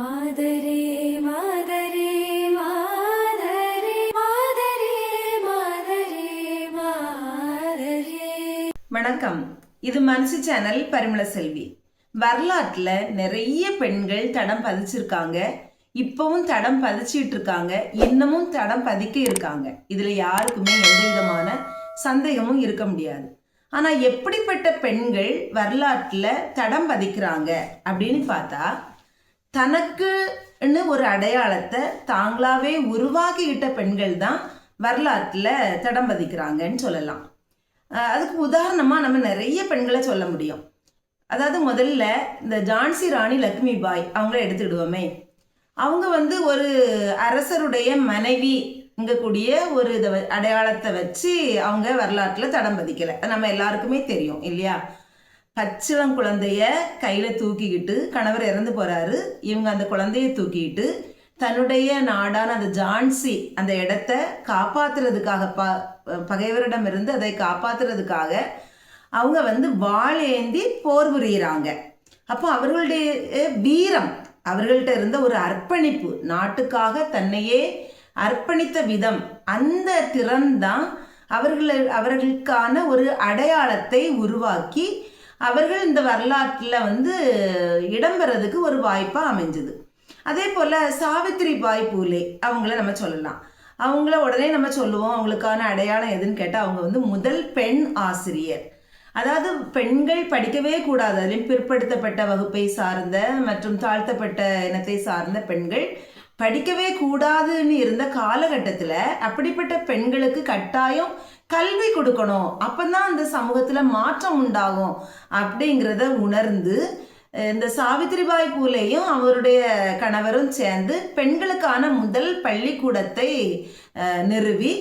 மாதரே மாதரே மாதரே மாதரே மாதரே மாதரே. வணக்கம். இது மனசு சேனல். பரிமள செல்வி. வரலாற்றுல நிறைய பெண்கள் தடம் பதிச்சிருக்காங்க. இப்பவும் தடம் பதிச்சிட்டு இருக்காங்க. இன்னமும் தடம் பதிக்க இருக்காங்க. இதுல யாருக்குமே எந்த விதமான சந்தேகமும் இருக்க முடியாது. ஆனா எப்படிப்பட்ட பெண்கள் வரலாற்றுல தடம் பதிக்கிறாங்க அப்படின்னு பார்த்தா, தனக்குன்னு ஒரு அடையாளத்தை தாங்களாவே உருவாக்கிக்கிட்ட பெண்கள் தான் வரலாற்றுல தடம் பதிக்கிறாங்கன்னு சொல்லலாம். அதுக்கு உதாரணமாக நம்ம நிறைய பெண்களை சொல்ல முடியும். அதாவது முதல்ல இந்த ஜான்சி ராணி லக்ஷ்மி பாய் அவங்கள எடுத்துக்கிடுவோமே. அவங்க ஒரு அரசருடைய மனைவிங்கக்கூடிய ஒரு அடையாளத்தை வச்சு அவங்க வரலாற்றில் தடம் பதிக்கலை. நம்ம எல்லாருக்குமே தெரியும் இல்லையா? பச்சிளம் குழந்தைய கையில் தூக்கிக்கிட்டு கணவர் இறந்து போகிறாரு. இவங்க அந்த குழந்தைய தூக்கிக்கிட்டு தன்னுடைய நாடான அந்த ஜான்சி அந்த இடத்த காப்பாற்றுறதுக்காக பகைவரிடமிருந்து அதை காப்பாற்றுறதுக்காக அவங்க வாள் ஏந்தி போர் புரியுறாங்க. அப்போ அவர்களுடைய வீரம், அவர்கள்ட்ட இருந்த ஒரு அர்ப்பணிப்பு, நாட்டுக்காக தன்னையே அர்ப்பணித்த விதம், அந்த திறன் தான் அவர்களுக்கான ஒரு அடையாளத்தை உருவாக்கி அவர்கள் இந்த வரலாற்றில் இடம்பெறதுக்கு ஒரு வாய்ப்பாக அமைஞ்சது. அதே போல் சாவித்ரி பாய் பூலே அவங்கள நம்ம சொல்லலாம். அவங்கள உடனே நம்ம சொல்லுவோம் அவங்களுக்கான அடையாளம் எதுன்னு கேட்டால் அவங்க முதல் பெண் ஆசிரியர். அதாவது பெண்கள் படிக்கவே கூடாது, அதிலும் பிற்படுத்தப்பட்ட வகுப்பை சார்ந்த மற்றும் தாழ்த்தப்பட்ட இனத்தை சார்ந்த பெண்கள் படிக்கவே கூடாதுன்னு இருந்த காலகட்டத்தில் அப்படிப்பட்ட பெண்களுக்கு கட்டாயம் கல்வி கொடுக்கணும், அப்போதான் அந்த சமூகத்தில் மாற்றம் உண்டாகும் அப்படிங்கிறத உணர்ந்து இந்த சாவித்ரிபாய் பூலேயும் அவருடைய கணவரும் சேர்ந்து பெண்களுக்கான முதல் பள்ளிக்கூடத்தை நிறுவி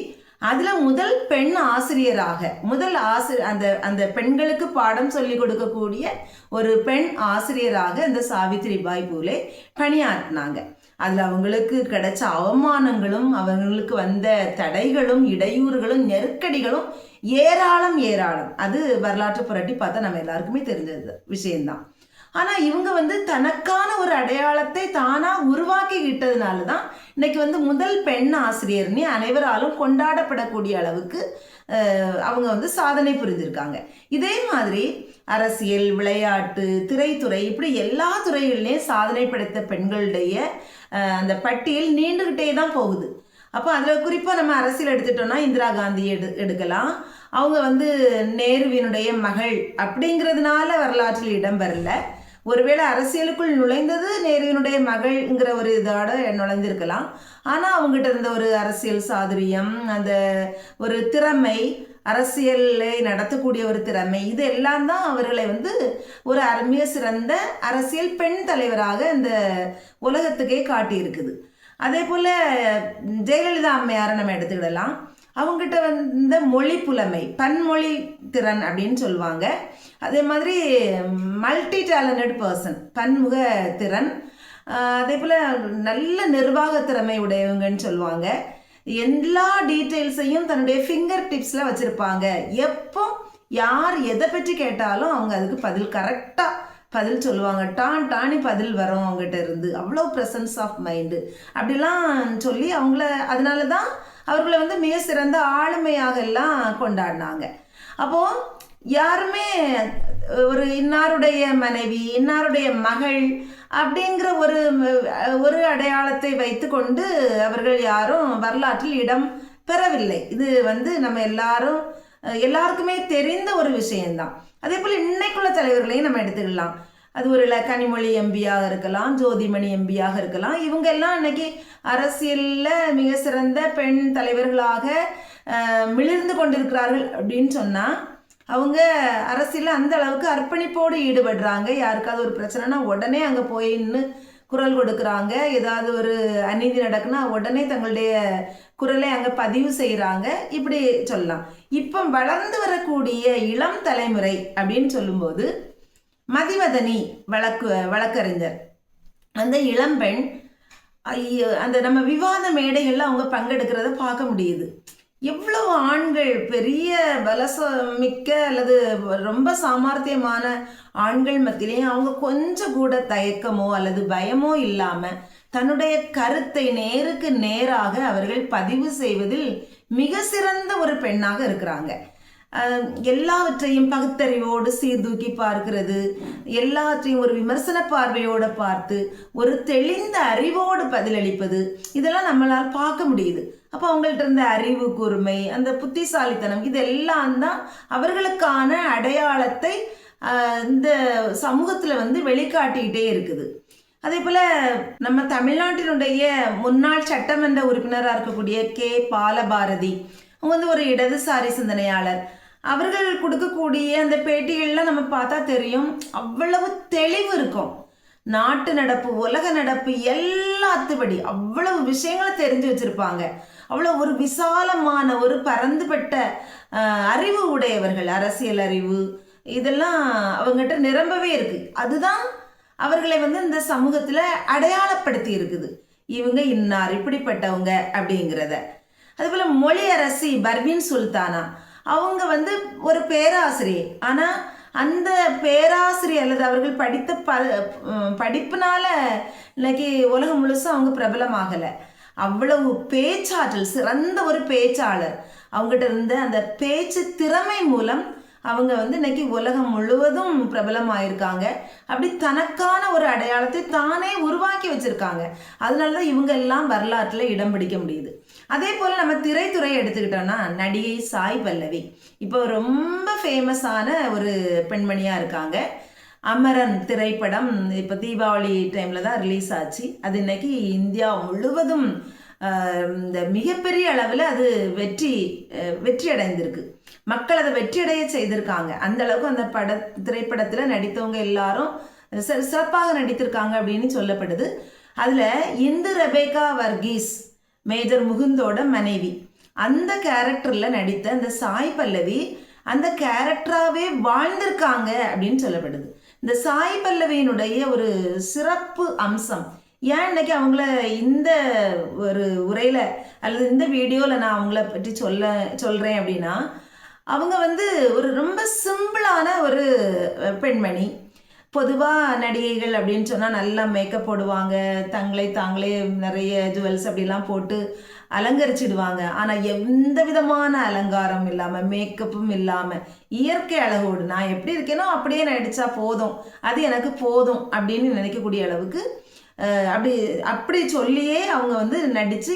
அதில் முதல் பெண் ஆசிரியராக அந்த பெண்களுக்கு பாடம் சொல்லி கொடுக்கக்கூடிய ஒரு பெண் ஆசிரியராக இந்த சாவித்ரிபாய் பூலே பணியாற்றினாங்க. அதில் அவங்களுக்கு கிடைச்ச அவமானங்களும் அவங்களுக்கு வந்த தடைகளும் இடையூறுகளும் நெருக்கடிகளும் ஏராளம். அது வரலாற்று புரட்டி பார்த்தா நம்ம எல்லாருக்குமே தெரிஞ்சது விஷயம்தான். ஆனால் இவங்க தனக்கான ஒரு அடையாளத்தை தானாக உருவாக்கிக்கிட்டதுனால தான் இன்னைக்கு முதல் பெண் ஆசிரியர்னு அனைவராலும் கொண்டாடப்படக்கூடிய அளவுக்கு அவங்க சாதனை புரிஞ்சிருக்காங்க. இதே மாதிரி அரசியல், விளையாட்டு, திரைத்துறை, இப்படி எல்லா துறைகளிலையும் சாதனை படைத்த பெண்களுடைய அந்த பட்டியல் நீண்டுகிட்டே தான் போகுது. அப்போ அதில் குறிப்பாக நம்ம அரசியல் எடுத்துட்டோம்னா இந்திரா காந்தி எடுக்கலாம். அவங்க நேருவினுடைய மகள் அப்படிங்கிறதுனால வரலாற்றில் இடம்பெறல. ஒருவேளை அரசியலுக்குள் நுழைந்தது நேருவினுடைய மகள்ங்கிற ஒரு இதோட நுழைந்திருக்கலாம். ஆனால் அவங்ககிட்ட இருந்த ஒரு அரசியல் சாதுரியம், அந்த ஒரு திறமை, அரசியலை நடத்தக்கூடிய ஒரு திறமை, இது எல்லாம் தான் அவர்களை ஒரு மிக சிறந்த அரசியல் பெண் தலைவராக இந்த உலகத்துக்கே காட்டியிருக்குது. அதே போல் ஜெயலலிதா அம்மையாரை நம்ம எடுத்துக்கிடலாம். அவங்ககிட்ட மொழி புலமை, பன்மொழி திறன் அப்படின்னு சொல்லுவாங்க. அதே மாதிரி மல்டி டேலண்டட் பர்சன், பன்முக திறன். அதே போல் நல்ல நிர்வாக திறமை உடையவங்கன்னு சொல்லுவாங்க. எல்லா டீட்டெயில்ஸையும் தன்னுடைய ஃபிங்கர் டிப்ஸில் வச்சுருப்பாங்க. எப்போ யார் எதை பற்றி கேட்டாலும் அவங்க அதுக்கு கரெக்டாக பதில் சொல்லுவாங்க. டானி பதில் வரும் அவங்ககிட்ட இருந்து. அவ்வளோ ப்ரெசன்ஸ் ஆஃப் மைண்டு அப்படிலாம் சொல்லி அதனால தான் அவர்களை மிக சிறந்த ஆளுமையாக எல்லாம் கொண்டாடினாங்க. அப்போது யாருமே ஒரு இன்னாருடைய மனைவி, இன்னாருடைய மகள் அப்படிங்கிற ஒரு அடையாளத்தை வைத்து கொண்டு அவர்கள் யாரும் வரலாற்றில் இடம் பெறவில்லை. இது நம்ம எல்லாருக்குமே தெரிந்த ஒரு விஷயம்தான். அதே போல் இன்னைக்குள்ள தலைவர்களையும் நம்ம எடுத்துக்கலாம். அது ஒரு கனிமொழி எம்பியாக இருக்கலாம், ஜோதிமணி எம்பியாக இருக்கலாம். இவங்க எல்லாம் இன்னைக்கு அரசியலில் மிக சிறந்த பெண் தலைவர்களாக மிளிர்ந்து கொண்டிருக்கிறார்கள் அப்படின்னு சொன்னால் அவங்க அரசியலில் அந்த அளவுக்கு அர்ப்பணிப்போடு ஈடுபடுறாங்க. யாருக்காவது ஒரு பிரச்சனைனா உடனே அங்கே போயின்னு குரல் கொடுக்குறாங்க. ஏதாவது ஒரு அநீதி நடக்குன்னா உடனே தங்களுடைய குரலை அங்கே பதிவு செய்கிறாங்க. இப்படி சொல்லலாம். இப்போ வளர்ந்து வரக்கூடிய இளம் தலைமுறை அப்படின்னு சொல்லும்போது மதிவதனி வழக்கறிஞர், அந்த இளம்பெண் அந்த நம்ம விவாத மேடைகளில் அவங்க பங்கெடுக்கிறத பார்க்க முடியுது. எவ்வளவு ஆண்கள் பெரிய மிக்க அல்லது ரொம்ப சாமர்த்தியமான ஆண்கள் மத்தியிலையும் அவங்க கொஞ்சம் கூட தயக்கமோ அல்லது பயமோ இல்லாம தன்னுடைய கருத்தை நேருக்கு நேராக அவர்கள் பதிவு செய்வதில் மிக சிறந்த ஒரு பெண்ணாக இருக்கிறாங்க. எல்லாவற்றையும் பகுத்தறிவோடு சீர்தூக்கி பார்க்கிறது, எல்லாவற்றையும் ஒரு விமர்சன பார்வையோடு பார்த்து ஒரு தெளிந்த அறிவோடு பதிலளிப்பது, இதெல்லாம் நம்மளால் பார்க்க முடியுது. அப்போ அவங்கள்ட்ட இருந்த அறிவு கூர்மை, அந்த புத்திசாலித்தனம், இதெல்லாம் தான் அவர்களுக்கான அடையாளத்தை இந்த சமூகத்தில் வெளிக்காட்டிக்கிட்டே இருக்குது. அதே போல் நம்ம தமிழ்நாட்டினுடைய முன்னாள் சட்டமன்ற உறுப்பினராக இருக்கக்கூடிய கே பாலபாரதி, அவங்க ஒரு இடதுசாரி சிந்தனையாளர். அவர்கள் கொடுக்கக்கூடிய அந்த பேட்டிகள்லாம் நம்ம பார்த்தா தெரியும், அவ்வளவு தெளிவு இருக்கும். நாட்டு நடப்பு, உலக நடப்பு எல்லாத்துபடி அவ்வளவு விஷயங்களை தெரிஞ்சு வச்சிருப்பாங்க. அவ்வளோ ஒரு விசாலமான ஒரு பரந்துபட்ட அறிவு உடையவர்கள், அரசியல் அறிவு இதெல்லாம் அவங்ககிட்ட நிரம்பவே இருக்கு. அதுதான் அவர்களை இந்த சமூகத்தில் அடையாளப்படுத்தி இருக்குது. இவங்க இன்னார் இப்படிப்பட்டவங்க அப்படிங்கிறத. அதுபோல் மொழி அரசி பர்வீன் சுல்தானா, அவங்க ஒரு பேராசிரியர். ஆனால் அந்த பேராசிரியர் அல்லது அவர்கள் படித்த படிப்புனால இன்னைக்கு உலகம் முழுசும் அவங்க பிரபலமாகலை. அவ்வளவு பேச்சாற்றல், சிறந்த ஒரு பேச்சாளர். அவங்ககிட்ட இருந்த அந்த பேச்சு திறமை மூலம் அவங்க இன்னைக்கு உலகம் முழுவதும் பிரபலமாயிருக்காங்க. அப்படி தனக்கான ஒரு அடையாளத்தை தானே உருவாக்கி வச்சிருக்காங்க. அதனால தான் இவங்க எல்லாம் வரலாற்றில் இடம் பிடிக்க முடியுது. அதே போல் நம்ம திரைத்துறையை எடுத்துக்கிட்டோம்னா நடிகை சாய் பல்லவி இப்போ ரொம்ப ஃபேமஸான ஒரு பெண்மணியாக இருக்காங்க. அமரன் திரைப்படம் இப்போ தீபாவளி டைமில் தான் ரிலீஸ் ஆச்சு. அது இன்னைக்கு இந்தியா முழுவதும் இந்த மிகப்பெரிய அளவில் அது வெற்றி அடைந்திருக்கு. மக்கள் அதை வெற்றியடைய செய்திருக்காங்க. அந்த அளவுக்கு அந்த திரைப்படத்தில் நடித்தவங்க எல்லாரும் சிறப்பாக நடித்திருக்காங்க அப்படின்னு சொல்லப்படுது. அதில் இந்து ரெபேக்கா வர்கீஸ், மேஜர் முகுந்தோட மனைவி, அந்த கேரக்டரில் நடித்த அந்த சாய் பல்லவி அந்த கேரக்டராகவே வாழ்ந்திருக்காங்க அப்படின்னு சொல்லப்படுது. இந்த சாய் பல்லவியினுடைய ஒரு சிறப்பு அம்சம் ஏன் இன்னைக்கு அவங்கள இந்த ஒரு உரையில் அல்லது இந்த வீடியோவில் நான் அவங்கள பற்றி சொல்கிறேன் அப்படின்னா, அவங்க ஒரு ரொம்ப சிம்பிளான ஒரு பெண்மணி. பொதுவாக நடிகைகள் அப்படின்னு சொன்னால் நல்லா மேக்கப் போடுவாங்க, தாங்களே நிறைய ஜுவல்ஸ் அப்படிலாம் போட்டு அலங்கரிச்சிடுவாங்க. ஆனால் எந்த விதமான அலங்காரம் இல்லாமல், மேக்கப்பும் இல்லாமல், இயற்கை அழகோடு நான் எப்படி இருக்கேனோ அப்படியே நடித்தா போதும், அது எனக்கு போதும் அப்படின்னு நினைக்கக்கூடிய அளவுக்கு அப்படி சொல்லியே அவங்க நடித்து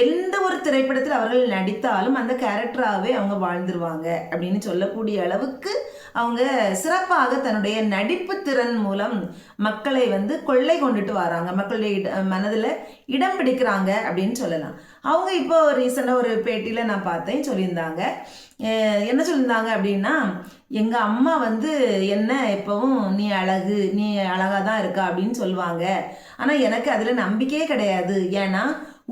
எந்த ஒரு திரைப்படத்தில் அவர்கள் நடித்தாலும் அந்த கேரக்டராகவே அவங்க வாழ்ந்துருவாங்க அப்படின்னு சொல்லக்கூடிய அளவுக்கு அவங்க சிறப்பாக தன்னுடைய நடிப்பு திறன் மூலம் மக்களை கொள்ளை கொண்டுட்டு வராங்க, மக்களுடைய மனதில் இடம் பிடிக்கிறாங்க அப்படின்னு சொல்லலாம். அவங்க இப்போ ரீசெண்டாக ஒரு பேட்டியில் நான் பார்த்தேன், சொல்லியிருந்தாங்க. என்ன சொல்லியிருந்தாங்க அப்படின்னா, எங்கள் அம்மா என்ன எப்பவும் நீ அழகாக தான் இருக்கா அப்படின்னு சொல்லுவாங்க. ஆனால் எனக்கு அதில் நம்பிக்கையே கிடையாது. ஏன்னா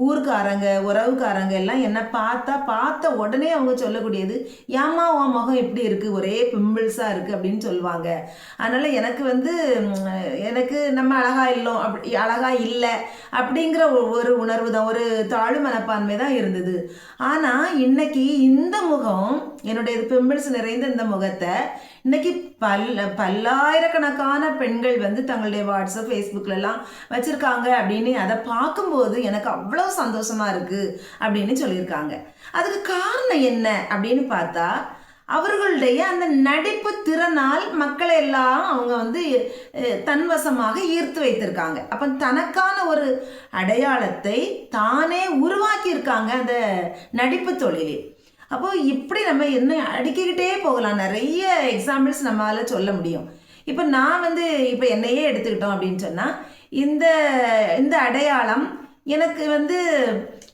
ஊருக்காரங்க உறவுக்காரங்க எல்லாம் என்னை பார்த்த உடனே அவங்க சொல்லக்கூடியது, ஏம்மா உன் முகம் எப்படி இருக்குது, ஒரே பிம்பிள்ஸாக இருக்குது அப்படின்னு சொல்லுவாங்க. அதனால் எனக்கு நம்ம அழகா இல்லை அப்படிங்கிற ஒரு உணர்வு தான், ஒரு தாழ்வு மனப்பான்மை தான் இருந்தது. ஆனால் இன்னைக்கு இந்த முகம், என்னுடைய பிம்பிள்ஸ் நிறைந்த இந்த முகத்தை இன்னைக்கு பல்லாயிரக்கணக்கான பெண்கள் தங்களுடைய வாட்ஸ்அப் ஃபேஸ்புக்லலாம் வச்சுருக்காங்க அப்படின்னு அதை பார்க்கும்போது எனக்கு அவ்வளோ சந்தோஷமாக இருக்குது அப்படின்னு சொல்லியிருக்காங்க. அதுக்கு காரணம் என்ன அப்படின்னு பார்த்தா, அவர்களுடைய அந்த நடிப்பு திறனால் மக்களை எல்லாம் அவங்க தன்வசமாக ஈர்த்து வைத்திருக்காங்க. அப்போ தனக்கான ஒரு அடையாளத்தை தானே உருவாக்கியிருக்காங்க அந்த நடிப்பு தொழிலே. அப்போ இப்படி நம்ம என்ன அடுக்கிக்கிட்டே போகலாம், நிறைய எக்ஸாம்பிள்ஸ் நம்மளால் சொல்ல முடியும். இப்போ நான் இப்போ என்னையே எடுத்துக்கிட்டோம் அப்படின்னு சொன்னால், இந்த அடையாளம் எனக்கு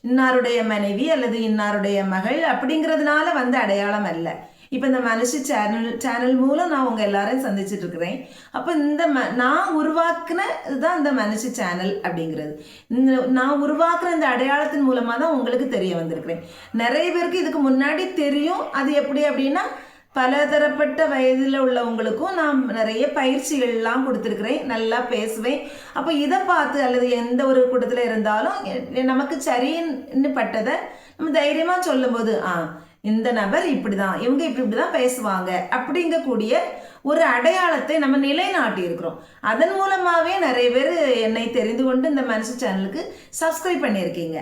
இன்னாருடைய மனைவி அல்லது இன்னாருடைய மகள் அப்படிங்கிறதுனால அடையாளம் அல்ல. இப்போ இந்த மனுஷி சேனல் மூலம் நான் உங்கள் எல்லாரையும் சந்திச்சுட்டு இருக்கிறேன். அப்போ நான் உருவாக்குனது தான் இந்த மனுஷி சேனல் அப்படிங்கிறது. நான் உருவாக்குன இந்த அடையாளத்தின் மூலமாக தான் உங்களுக்கு தெரிய வந்திருக்கிறேன். நிறைய பேருக்கு இதுக்கு முன்னாடி தெரியும். அது எப்படி அப்படின்னா, பலதரப்பட்ட வயதில் உள்ளவங்களுக்கும் நான் நிறைய பயிற்சிகள்லாம் கொடுத்துருக்குறேன். நல்லா பேசுவேன். அப்போ இதை பார்த்து அல்லது எந்த ஒரு கூட்டத்தில் இருந்தாலும் நமக்கு சரின்னு பட்டதை நம்ம தைரியமாக சொல்லும்போது இந்த நபர் இப்படி தான், இவங்க இப்படி தான் பேசுவாங்க அப்படிங்கக்கூடிய ஒரு அடையாளத்தை நம்ம நிலைநாட்டி இருக்கிறோம். அதன் மூலமாகவே நிறைய பேர் என்னை தெரிந்து கொண்டு இந்த மனசு சேனலுக்கு சப்ஸ்கிரைப் பண்ணியிருக்கீங்க.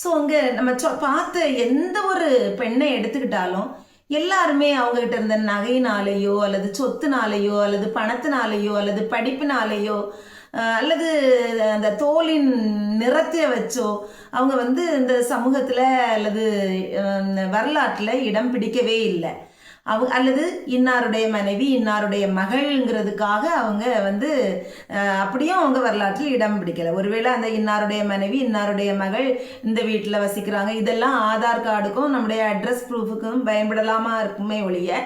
ஸோ அங்கே நம்ம பார்த்த எந்த ஒரு பெண்ணை எடுத்துக்கிட்டாலும் எல்லாருமே அவங்ககிட்ட இருந்த நகையினாலேயோ அல்லது சொத்துனாலேயோ அல்லது பணத்தினாலேயோ அல்லது படிப்பினாலேயோ அல்லது அந்த தோலின் நிறத்தை வச்சோ அவங்க இந்த சமூகத்தில் அல்லது வரலாற்றில் இடம் பிடிக்கவே இல்லை. அல்லது இன்னாருடைய மனைவி இன்னாருடைய மகள்ங்கிறதுக்காக அவங்க அப்படியும் அவங்க வரலாற்றில் இடம் பிடிக்கலை. ஒருவேளை அந்த இன்னாருடைய மனைவி இன்னாருடைய மகள் இந்த வீட்டில் வசிக்கிறாங்க, இதெல்லாம் ஆதார் கார்டுக்கும் நம்முடைய அட்ரஸ் ப்ரூஃபுக்கும் பயன்படலாமா இருக்குமே ஒழிய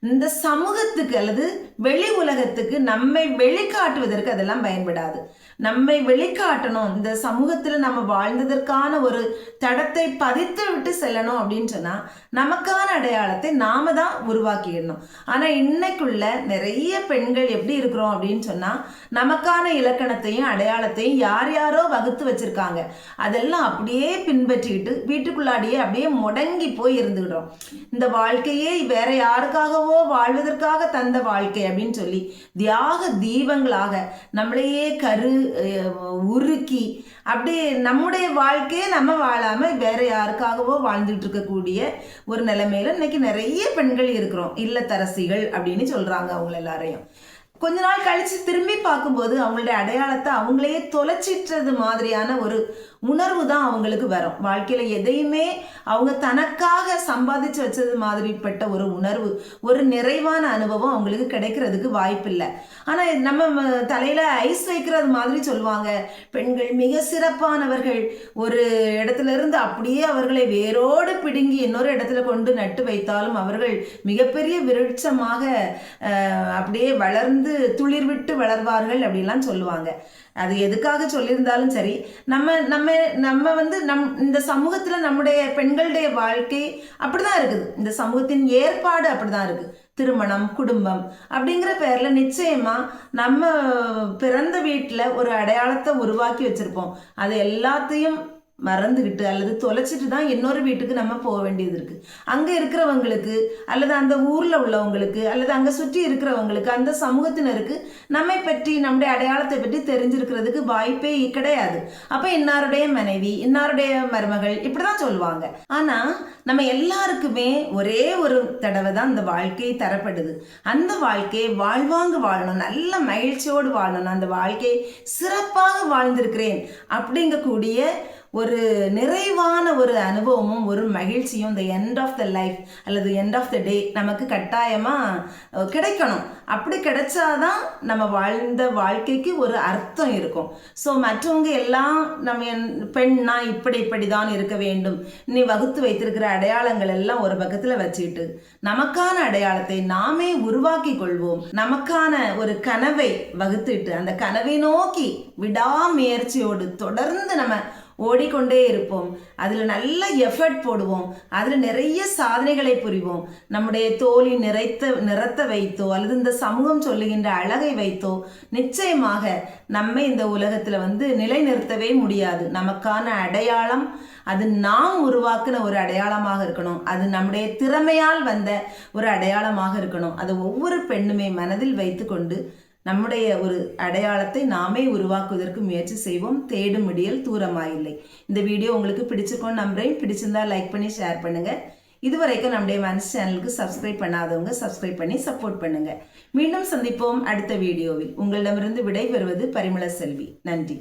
இந்த சமூகத்துக்கு அல்லது வெளி உலகத்துக்கு நம்மை வெளிக்காட்டுவதற்கு அதெல்லாம் பயன்படாது. நம்மை வெளிக்காட்டணும், இந்த சமூகத்தில் நம்ம வாழ்ந்ததற்கான ஒரு தடத்தை பதித்து விட்டு செல்லணும் அப்படின்னு சொன்னால் நமக்கான அடையாளத்தை நாம தான் உருவாக்கிடணும். ஆனால் இன்னைக்குள்ள நிறைய பெண்கள் எப்படி இருக்கிறோம் அப்படின்னு சொன்னால் நமக்கான இலக்கணத்தையும் அடையாளத்தையும் யார் யாரோ வகுத்து வச்சிருக்காங்க, அதெல்லாம் அப்படியே பின்பற்றிக்கிட்டு வீட்டுக்குள்ளாடியே அப்படியே முடங்கி போய் இருந்துக்கிட்டோம். இந்த வாழ்க்கையே வேற யாருக்காகவோ வாழ்வதற்காக தந்த வாழ்க்கை அப்படின்னு சொல்லி தியாக தீபங்களாக நம்மளையே உருக்கி அப்படியே நம்முடைய வாழ்க்கையை நம்ம வாழாம வேற யாருக்காகவோ வாழ்ந்துட்டு இருக்கக்கூடிய ஒரு நிலைமையில இன்னைக்கு நிறைய பெண்கள் இருக்கிறோம். இல்லத்தரசிகள் அப்படின்னு சொல்றாங்க அவங்க எல்லாரையும். கொஞ்ச நாள் கழிச்சு திரும்பி பார்க்கும்போது அவங்களுடைய அடையாளத்தை அவங்களே தொலைச்சிட்டது மாதிரியான ஒரு உணர்வு தான் அவங்களுக்கு வரும். வாழ்க்கையில எதையுமே அவங்க தனக்காக சம்பாதிச்சு வச்சது மாதிரிப்பட்ட ஒரு உணர்வு, ஒரு நிறைவான அனுபவம் அவங்களுக்கு கிடைக்கிறதுக்கு வாய்ப்பு இல்லை. ஆனா நம்ம தலையில ஐஸ் வைக்கிறது மாதிரி சொல்லுவாங்க, பெண்கள் மிக சிறப்பானவர்கள், ஒரு இடத்துல இருந்து அப்படியே அவர்களை வேரோடு பிடுங்கி இன்னொரு இடத்துல கொண்டு நட்டு வைத்தாலும் அவர்கள் மிகப்பெரிய விருட்சமாக அப்படியே வளர்ந்து துளிர் விட்டு வளர்வார்கள் அப்படின்லாம் சொல்லுவாங்க. அது எதுக்காக சொல்லியிருந்தாலும் சரி, நம்ம இந்த சமூகத்துல நம்முடைய பெண்களுடைய வாழ்க்கை அப்படிதான் இருக்குது. இந்த சமூகத்தின் ஏற்பாடு அப்படிதான் இருக்கு. திருமணம், குடும்பம் அப்படிங்கிற பேர்ல நிச்சயமா நம்ம பிறந்த வீட்டுல ஒரு அடையாளத்தை உருவாக்கி வச்சிருப்போம். அது எல்லாத்தையும் மறந்துக்கிட்டு அல்லது தொலைச்சிட்டு தான் இன்னொரு வீட்டுக்கு நம்ம போக வேண்டியது இருக்கு. அங்க இருக்கிறவங்களுக்கு அல்லது அந்த ஊர்ல உள்ளவங்களுக்கு அல்லது அங்க சுற்றி இருக்கிறவங்களுக்கு அந்த சமூகத்தினருக்கு நம்மை பற்றி நம்முடைய அடையாளத்தை பற்றி தெரிஞ்சிருக்கிறதுக்கு வாய்ப்பே கிடையாது. அப்ப இன்னாருடைய மனைவி இன்னாருடைய மருமகள் இப்படிதான் சொல்லுவாங்க. ஆனா நம்ம எல்லாருக்குமே ஒரே ஒரு தடவை தான் இந்த வாழ்க்கை தரப்படுது. அந்த வாழ்க்கையை வாழ்வாங்க வாழணும், நல்ல மகிழ்ச்சியோடு வாழணும், அந்த வாழ்க்கையை சிறப்பாக வாழ்ந்திருக்கிறேன் அப்படிங்கக்கூடிய ஒரு நிறைவான ஒரு அனுபவமும் ஒரு மகிழ்ச்சியும் இந்த எண்ட் ஆஃப் த லைஃப் அல்லது எண்ட் ஆஃப் த டே நமக்கு கட்டாயமாக கிடைக்கணும். அப்படி கிடைச்சாதான் நம்ம வாழ்ந்த வாழ்க்கைக்கு ஒரு அர்த்தம் இருக்கும். ஸோ மற்றவங்க எல்லாம் நம்ம பெண்ணா இப்படி தான் இருக்க வேண்டும், நீ வகுத்து வைத்திருக்கிற அடையாளங்கள் எல்லாம் ஒரு பக்கத்தில் வச்சுக்கிட்டு நமக்கான அடையாளத்தை நாமே உருவாக்கி கொள்வோம். நமக்கான ஒரு கனவை வகுத்துட்டு அந்த கனவை நோக்கி விடாமுயற்சியோடு தொடர்ந்து நம்ம ஓடிக்கொண்டே இருப்போம். அதில் நல்ல எஃபர்ட் போடுவோம், அதில் நிறைய சாதனைகளை புரிவோம். நம்முடைய தோழி நிறத்தை வைத்தோ அல்லது இந்த சமூகம் சொல்லுகின்ற அழகை வைத்தோ நிச்சயமாக நம்மை இந்த உலகத்தில் நிலைநிறுத்தவே முடியாது. நமக்கான அடையாளம் அது நாம் உருவாக்குன ஒரு அடையாளமாக இருக்கணும். அது நம்முடைய திறமையால் வந்த ஒரு அடையாளமாக இருக்கணும். அது ஒவ்வொரு பெண்ணுமே மனதில் வைத்து கொண்டு நம்முடைய ஒரு அடையாளத்தை நாமே உருவாக்குவதற்கு முயற்சி செய்வோம். தேடும் விடியல் தூரமாயில்லை. இந்த வீடியோ உங்களுக்கு பிடிச்சிருக்கோன்னு நம்புறேன். பிடிச்சிருந்தா லைக் பண்ணி ஷேர் பண்ணுங்க. இதுவரைக்கும் நம்முடைய மனசு சேனலுக்கு சப்ஸ்கிரைப் பண்ணாதவங்க சப்ஸ்கிரைப் பண்ணி சப்போர்ட் பண்ணுங்க. மீண்டும் சந்திப்போம் அடுத்த வீடியோவில். உங்களிடமிருந்து விடை பெறுவது பரிமள செல்வி. நன்றி.